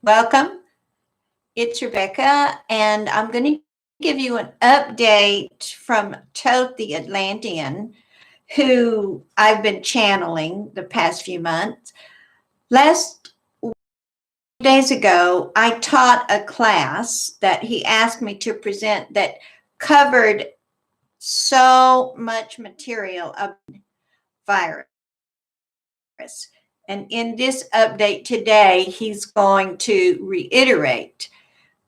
Welcome. It's Rebecca, and I'm going to give you an update from Thoth the Atlantean, who I've been channeling the past few months. Last days ago, I taught a class that he asked me to present that covered so much material of virus. And in this update today, he's going to reiterate.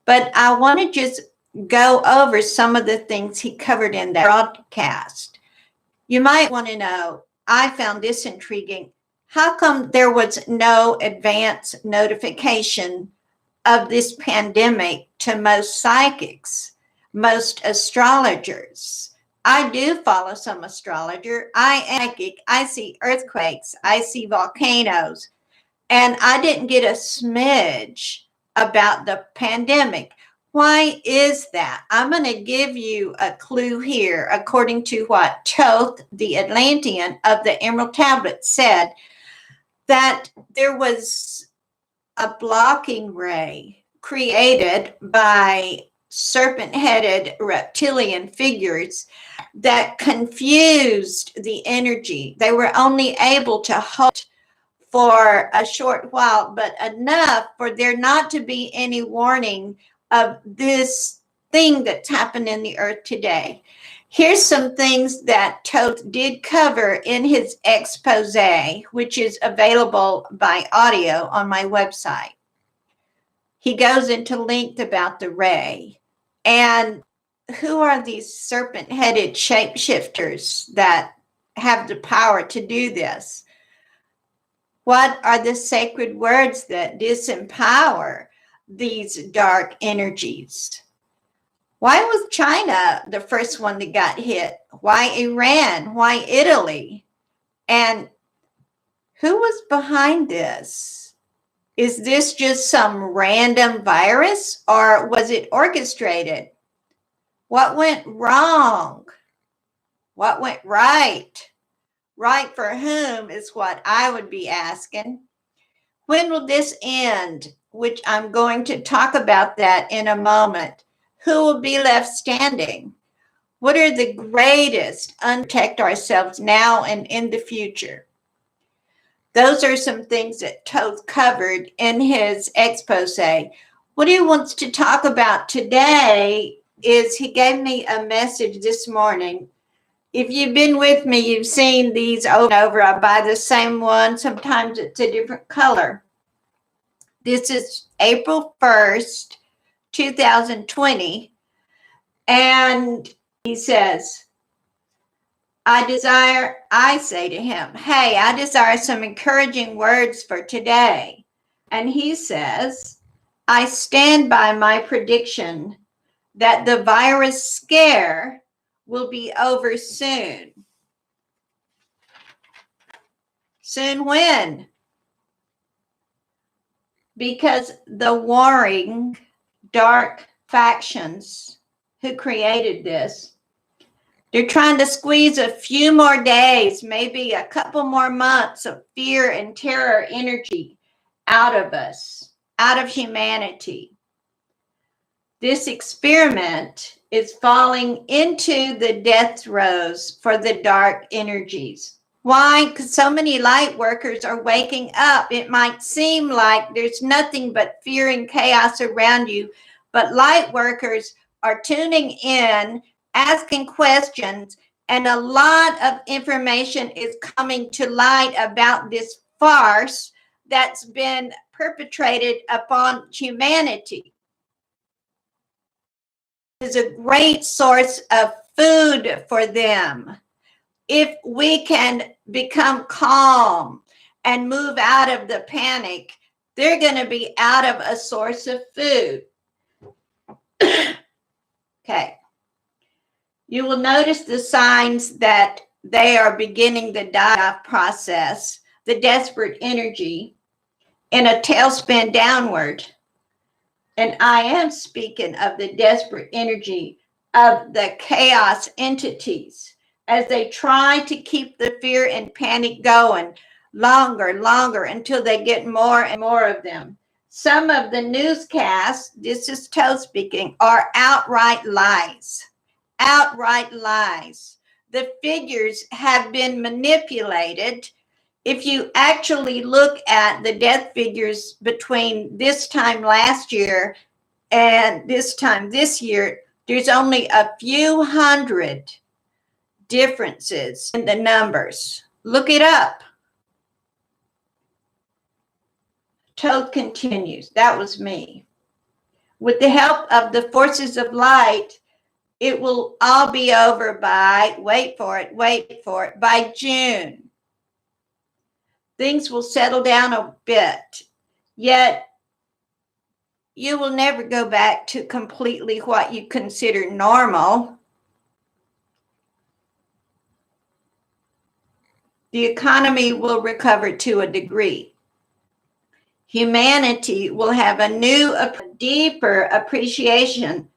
But I want to just go over some of the things he covered in that broadcast. You might want to know, I found this intriguing. How come there was no advance notification of this pandemic to most psychics, most astrologers? I do follow some astrologer. I am psychic. I see earthquakes. I see volcanoes. And I didn't get a smidge about the pandemic. Why is that? I'm going to give you a clue here, according to what Thoth, the Atlantean of the Emerald Tablet, said, that there was a blocking ray created by serpent-headed reptilian figures that confused the energy. They were only able to hold for a short while, but enough for there not to be any warning of this thing that's happened in the earth today. Here's some things that Thoth did cover in his expose, which is available by audio on my website. He goes into length about the ray and who are these serpent-headed shapeshifters that have the power to do this. What are the sacred words that disempower these dark energies? Why was China the first one that got hit? Why Iran? Why Italy? And who was behind this? Is this just some random virus or was it orchestrated? What went wrong? What went right? Right for whom is what I would be asking. When will this end? Which I'm going to talk about that in a moment. Who will be left standing? What are the greatest unprotect ourselves now and in the future? Those are some things that Thoth covered in his expose. What he wants to talk about today is he gave me a message this morning. If you've been with me, you've seen these over and over. I buy the same one. Sometimes it's a different color. This is April 1st, 2020. And he says, I say to him, hey, I desire some encouraging words for today. And he says, I stand by my prediction that the virus scare will be over soon. Soon when? Because the warring dark factions who created this, they're trying to squeeze a few more days, maybe a couple more months of fear and terror energy out of us, out of humanity. This experiment is falling into the death throes for the dark energies. Why? Because so many light workers are waking up. It might seem like there's nothing but fear and chaos around you, but light workers are tuning in, asking questions, and a lot of information is coming to light about this farce that's been perpetrated upon humanity. Is a great source of food for them. If we can become calm and move out of the panic, they're going to be out of a source of food. Okay. You will notice the signs that they are beginning the die-off process, the desperate energy in a tailspin downward. And I am speaking of the desperate energy of the chaos entities as they try to keep the fear and panic going longer until they get more and more of them. Some of the newscasts, this is Thoth speaking, are outright lies. Outright lies. The figures have been manipulated. If you actually look at the death figures between this time last year and this time this year, there's only a few hundred differences in the numbers. Look it up. Thoth continues, that was me. With the help of the forces of light, it will all be over by, wait for it, by June. Things will settle down a bit, yet you will never go back to completely what you consider normal. The economy will recover to a degree. Humanity will have a new, deeper appreciation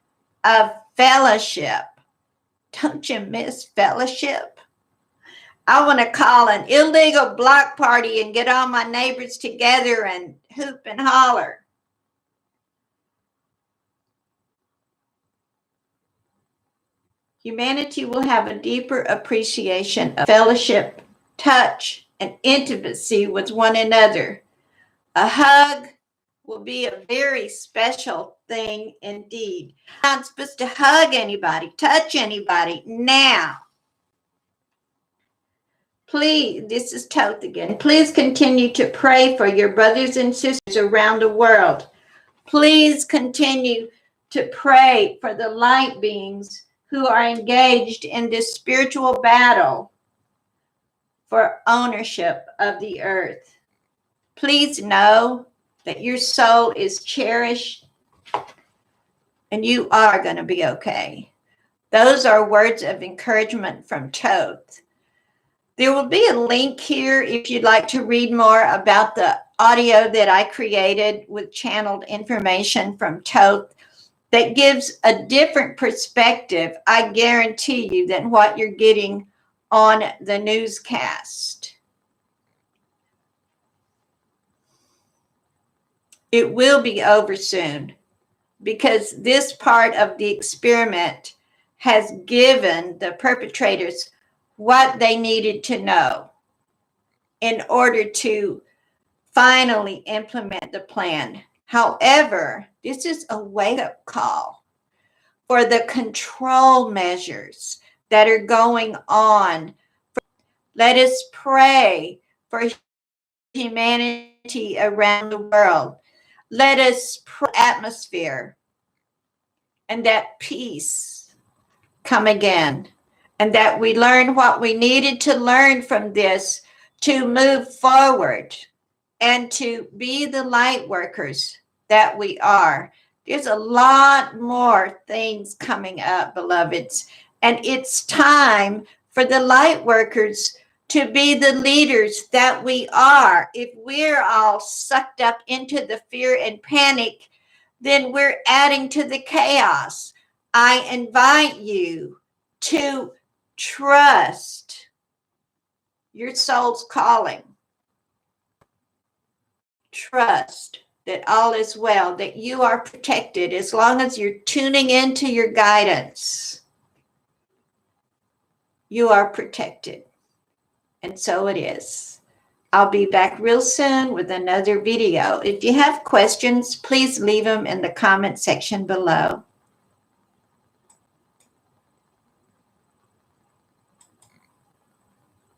of fellowship. Don't you miss fellowship? I want to call an illegal block party and get all my neighbors together and hoop and holler. Humanity will have a deeper appreciation of fellowship, touch, and intimacy with one another. A hug will be a very special thing indeed. I'm not supposed to hug anybody, touch anybody now. Please, this is Thoth again. Please continue to pray for your brothers and sisters around the world. Please continue to pray for the light beings who are engaged in this spiritual battle for ownership of the earth. Please know that your soul is cherished and you are going to be okay. Those are words of encouragement from Thoth. There will be a link here if you'd like to read more about the audio that I created with channeled information from Thoth that gives a different perspective, I guarantee you, than what you're getting on the newscast. It will be over soon because this part of the experiment has given the perpetrators what they needed to know in order to finally implement the plan. However, this is a wake-up call for the control measures that are going on. Let us pray for humanity around the world. Let us pray atmosphere and that peace come again, and that we learn what we needed to learn from this to move forward and to be the light workers that we are. There's a lot more things coming up, beloveds, and it's time for the light workers to be the leaders that we are. If we're all sucked up into the fear and panic, then we're adding to the chaos. I invite you to trust your soul's calling. Trust that all is well, that you are protected as long as you're tuning into your guidance. You are protected. And so it is. I'll be back real soon with another video. If you have questions, please leave them in the comment section below.